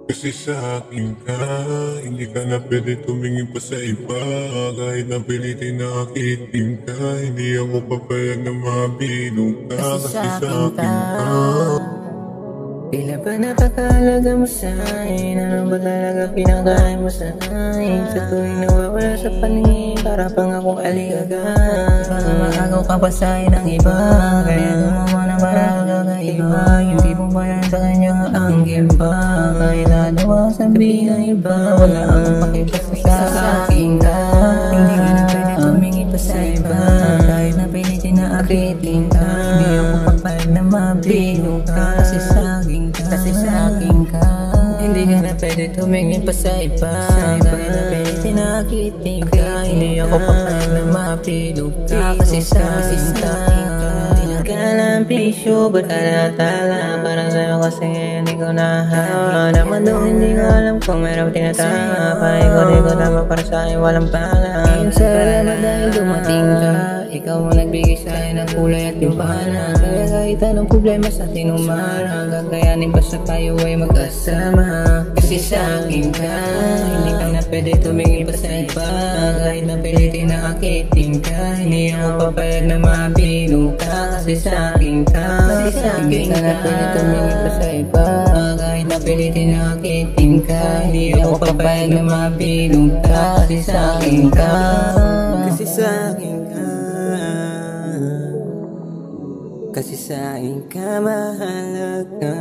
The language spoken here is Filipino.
Kasi sa'kin ka, hindi ka na pwede tumingin pa sa iba. Kahit na pilitin na akitin ka, hindi ako papayag na mabilog ka. Kasi Kasi sa'kin ka. sa'kin ka. Tila ba napakahalaga mo sa'kin? Ano ba talaga pinakain mo sa'kin? Sa tuwing nawawala sa paningin, para pang akong aligagan. Maagaw ka pa sa'kin ng iba, kaya gumawa na parang kakaiba. Yung tipong bayan sa kanya ang giba. Kahit ano ba sabihin ng iba, wala akong pakibasa sa akin ka. Hindi ka na pwede tumingin pa sa iba, kahit na pilitin na akitin ka. Hindi ako papayag na mabilog ka. Kasi sa'kin ka, kasi sa'kin ka. Hindi ka na pwede tumingin pa sa iba, kahit na pilitin na akitin ka. Hindi ako papayag na mabilog ka. Kasi sa'kin ka. Tinagalang pisyo, ba't alatala? Parang sa'yo kasi ngayon di ko nahawa. Naman doon hindi ko alam kung meron tinatama. Paikot-ikot naman para sa'yo walang pala. Ngayon salamat dahil dumating ka. Ikaw ang nagbigay sa'yo ng kulay at timpala. Kaya kahit anong problema sa atin umarang, gagayanin basta tayo ay magkasama. Kasi sa'kin ka, hindi ka na pwede tumingin pa sa iba. Kahit na pilitin na akitin ka, hindi ako papayag na mabilog ka. Kasi sa'kin ka, hindi ka na pwede tumingin pa sa iba. Kahit na pilitin na akitin ka, hindi ako papayag na mabilog ka. Kasi sa'kin ka, kasi sa'kin ka. Kasi sa'kin ka mahalaga.